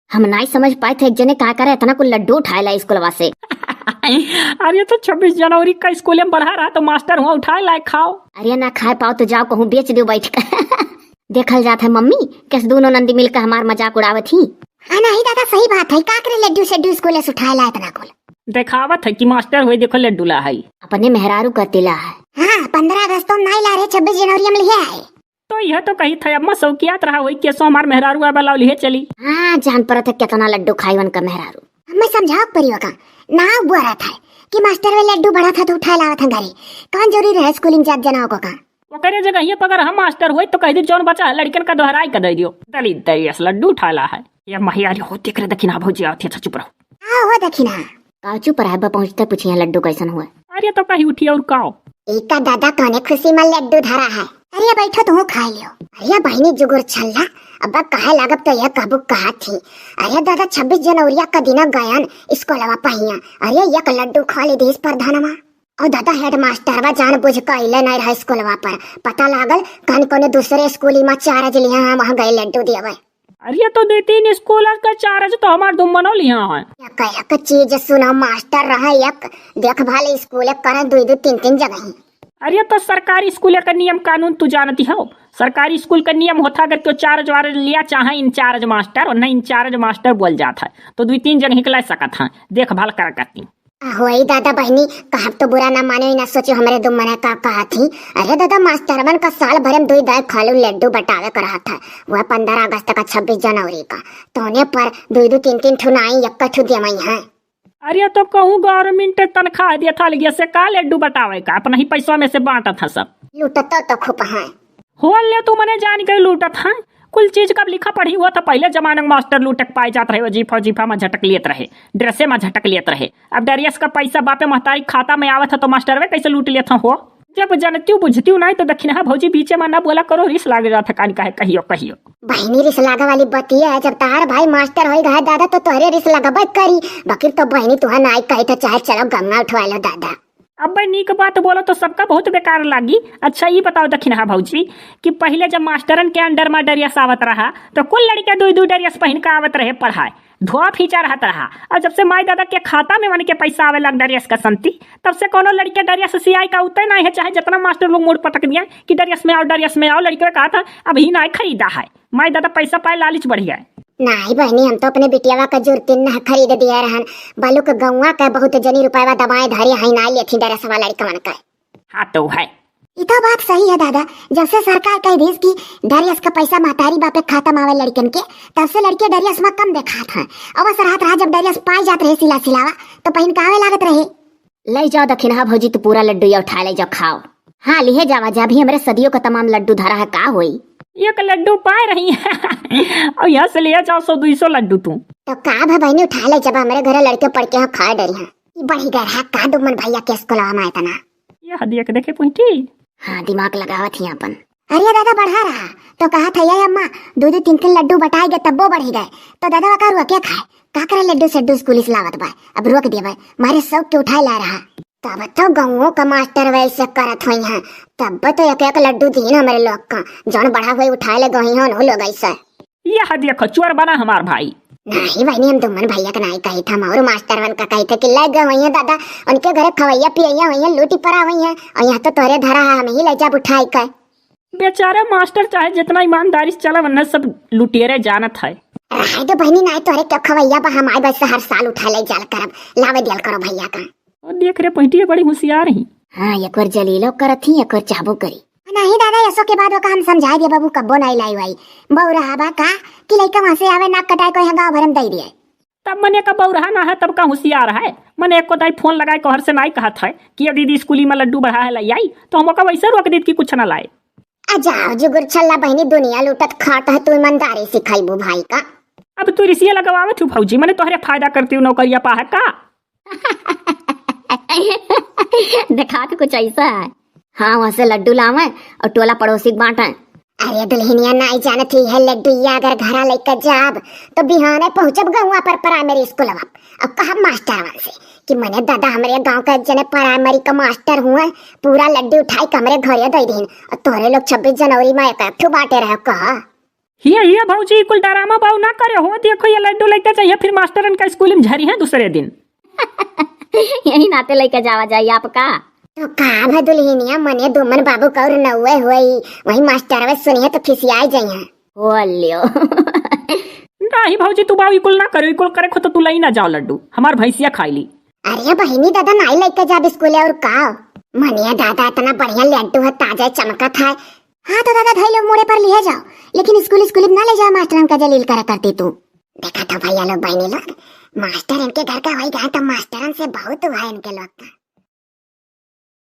हम नहीं समझ पाए थे एक जने क्या करे इतना को लड्डू उठाए ला स्कूलवा से। अरे तो 26 जनवरी का स्कूल में बढ़ा रहा तो मास्टर हुआ उठाए लाए खाओ। अरे ना खाए पाओ तो जाओ कहूँ बेच दो बैठ कर। देखल जात है मम्मी कैसे दोनों नंदी मिलकर हमार मजाक उड़ावत ही। हाँ नहीं दादा सही बात है, का करे लड्डू सड्डू स्कूल से उठाए ला इतना कुल। देखावत है कि मास्टर हुए देखो लड्डू ला है। अपने मेहरारू करते ला है। हाँ 15 अगस्त तो नहीं ला रहे, 26 जनवरी में लिया है। तो यह तो कही था अम्मा शौकियात रहा हुई केसो हमार मेहरारू वाला लिए चली। हाँ जान पर था कितना लड्डू खाई उनका मेहरारू। मैं समझाओ परियो का ना बुआ रहा था कि मास्टर वे लड्डू बड़ा था तो उठा लावा था घरे, कौन जरूरी रहे स्कूल में जात जनाओ को का। वो करे जगह ये पगर हम मास्टर हुए तो कह दी जौन बचा लड़कन का दोहराई कर दे दियो दलित दरियस लड्डू उठा ला है। ये महियारी होते करे दखिना भौजी आवत है चुप रहो। हाँ हो दखिना काचू पर है पहुंचते पूछिए लड्डू कैसन हुआ। अरे तो कहीं उठी और काओ एक दादा कौने खुशी में लड्डू धरा है। अरे बैठो तुम खा लियो। अरे बहनी जुगुर छल्ला अब कहे लागब तो यह काबू कहा थी। अरे दादा 26 जनवरी का दिन गयन स्कूलवा पहिया। अरे एक लड्डू खा ली देश प्रधानमा और दादा हेड मास्टरवा जान बुझ कइले नहीं रहा स्कूलवा पर, पता लागल कौन कोने दूसरे स्कूल में चार्ज लिया वहां गए लड्डू दिया। अरे तो 2-3 स्कूल का चार्ज तो हमार तुम बनो लिया है। एक चीज सुना मास्टर रहा एक देखभाल स्कूल कर 2-3 जगह। अरे तो सरकारी स्कूल का नियम कानून तू जानती हो। सरकारी स्कूल का नियम होता अगर तो चार्ज वार्ज लिया चाहे इंचार्ज मास्टर और नहीं इंचार्ज मास्टर बोल जाता है तो 2-3 जगह निकला सकता है देखभाल करा करती। वही दादा बहनी कहा तो बुरा ना माने ना सोचो हमारे दुम मना का कहा थी। अरे दादा मास्टरवन का साल भर में 2 दाए खालू लड्डू बटावे कर रहा था। वह 15 अगस्त का 26 जनवरी का तोने पर 2-3 ठुनाई एक ठु दिया है। अरे तो कहूँ गवर्नमेंट तनख्वाह दिया था लगिया से का लड्डू बटावे का अपना ही पैसा में से बांटा था सब। लूटता तो खूब है हो ले तू मने जान के लूटत है कुल चीज कब लिखा पढ़ी हुआ था। पहले जमाने में मास्टर लूटक पाए जाते रहे वजीफा में झटक लेत रहे ड्रेसे में झटक लेत रहे। अब डरियस का पैसा बापे महतारी खाता में आवत है तो मास्टर वे कैसे लूट लेता हो। जब जानती बुझती नहीं तो दक्षिणा भौजी बीचे में ना बोला करो रिस लाग जाता कान का है कहियो कहियो। बहनी रिस लागा वाली बतिया है, जब तार भाई मास्टर हो गया दादा तो तोहरे रिस लगा करी बाकी तो बहनी तुहा ना कही तो चाहे चलो गंगा उठवा लो दादा। अब भाई नीक बात बोलो तो सबका बहुत बेकार लगी। अच्छा ये बताओ दक्षिणा भौजी कि पहले जब मास्टरन के अंडर में डरियस आवत रहा तो कुल लड़के 2-2 डरियस पहन के आवत रहे पढ़ाए धोआ फीचा रहता रहा। और जब से माई दादा के खाता में मन के पैसा आवे लग डरियस का संती तब से कोनो लड़के डरियस सियाई का उतर नहीं है। चाहे जितना मास्टर लोग मोड़ पटक दिया कि डरियस में आओ लड़के ने कहा था अब ही ना खरीदा है। माई दादा पैसा पाए लालच बढ़ गया। नहीं बहनी हम तो अपने बिटियावा का जुर्तिन न खरीद दिया रहन बालू के गौवा का बहुत जनी रुपया दवाएं धरी है ना लेथी डरस वाला लड़का मन का। हाँ तो है ये तो बात सही है दादा। जब से सरकार कह दी कि डरियस का पैसा महतारी बापे खाता में आवे लड़कन के तब से लड़के डरियस में कम देखा था। अवसर रात रहा जब डरियस पाई जात रहे सिलावा तो पहन के आवे लागत रहे। ले जाओ दक्षिणा भौजी तो पूरा लड्डू या उठा ले जाओ खाओ। हाँ लिहे जावा जा भी हमारे सदियों का तमाम लड्डू धरा है का हुई। एक लड्डू पा रही है और यहाँ से ले जाओ 100-200 लड्डू तू तो का बहनी उठा ले जब हमारे घर लड़के पढ़ के खा डरी है बढ़ी गया है का दुमन भैया के स्कूल में इतना ये देख देखे पुंटी। हाँ दिमाग लगावत ही अपन। अरे दादा बढ़ा रहा तो कहा था ये अम्मा 2-3 लड्डू बटाए गए तब वो बढ़ी गए तो दादा का रुआ क्या खाए का करे लड्डू सड्डू स्कूल से लावत बा अब रोक दिया भाई मारे सब के उठाए ला रहा तब तो गाँवों का मास्टर वैसे करत हुई है तब तो एक लड्डू दीन हमारे लोग का जौन बढ़ा हुए उठाए ले गई हो लोग ऐसा। यह देखो चोर बना हमार भाई। नहीं बहनी हम दुमन भैया का नहीं कही था और मास्टर वन का कही था कि ले गए हुई है दादा उनके घर खवैया पिया हुई है लूटी पड़ा हुई है और यहाँ तो तोरे धरा है हम ही ले जा उठाई कर। बेचारा मास्टर चाहे जितना ईमानदारी से चला वरना सब लुटेरे जानत है। तो बहनी नहीं तोरे क्या खवैया बा हमारे बस हर साल उठा ले जाल करब लावे दियल करो भैया का। और देख रहे पहटी बड़ी होशियार ही। हाँ एक बार जलीलो करत ही एक बार चाबू करी। नहीं दादा यसो के बाद हम समझा दिए बाबू कब्बो नहीं लाई वाई बहु रहा बा का कि लइका वहां से आवे नाक कटाए को गांव भरम दे दिए तब मने का बहु रहा ना है तब का होशियार है। मने एक को दाई फोन लगाए कहर से नहीं कहा था कि अब दीदी स्कूली में लड्डू बढ़ा है लाई आई तो हम का वैसे रोक दी कि कुछ ना लाए। जाओ जुगुर छल्ला बहनी दुनिया लूटत खात है तू ईमानदारी सिखाईबू भाई का। अब तू रिसिया लगवावे तू भौजी मने तोहरे फायदा करती हूँ नौकरिया पा है का। दिखा के कुछ ऐसा है। हाँ वहाँ से लड्डू लावे और टोला पड़ोसी बांटे। अरे दुल्हनिया नहीं जानती है लड्डू अगर घरा लेकर जाब तो बिहाने पहुंचब गौवा पर प्राइमरी स्कूल अब कहा मास्टर वन से कि मैंने दादा हमारे गांव का जने प्राइमरी का मास्टर हुआ पूरा लड्डू उठाई कमरे घरे दे दीन और तोरे लोग 26 जनवरी में एक बांटे रहे कहा। ये भौजी कुल डरामा बाऊ ना करे हो, देखो ये लड्डू लेके चाहिए फिर मास्टरन का स्कूल में झरी है दूसरे दिन। यही नाते लेके जावा जाइए आपका। तो का भदुलहिनिया मने दुमन बाबू कौर नौवे हुई वही मास्टर वे सुनिए तो खिसियाई जइहा। बोलियो। नहीं भौजी तू बाऊ कुल ना करे, कुल करे खो तो तू लई ना जाओ लड्डू, हमार भैंसिया खाई ली। अरे बहिनी दादा नाई लेके जाब स्कूल और का मनिया दादा इतना बढ़िया लड्डू है, ताजा चमका था। हाँ तो दादा धैलो मोड़े पर लिए जाओ, लेकिन स्कूल ना ले जाओ, मास्टरन का जलील करा करती तू। देखा तो भैया लोग बहनी लोग मास्टर इनके घर का वही गया तो मास्टरन से बहुत हुआ इनके लोग का।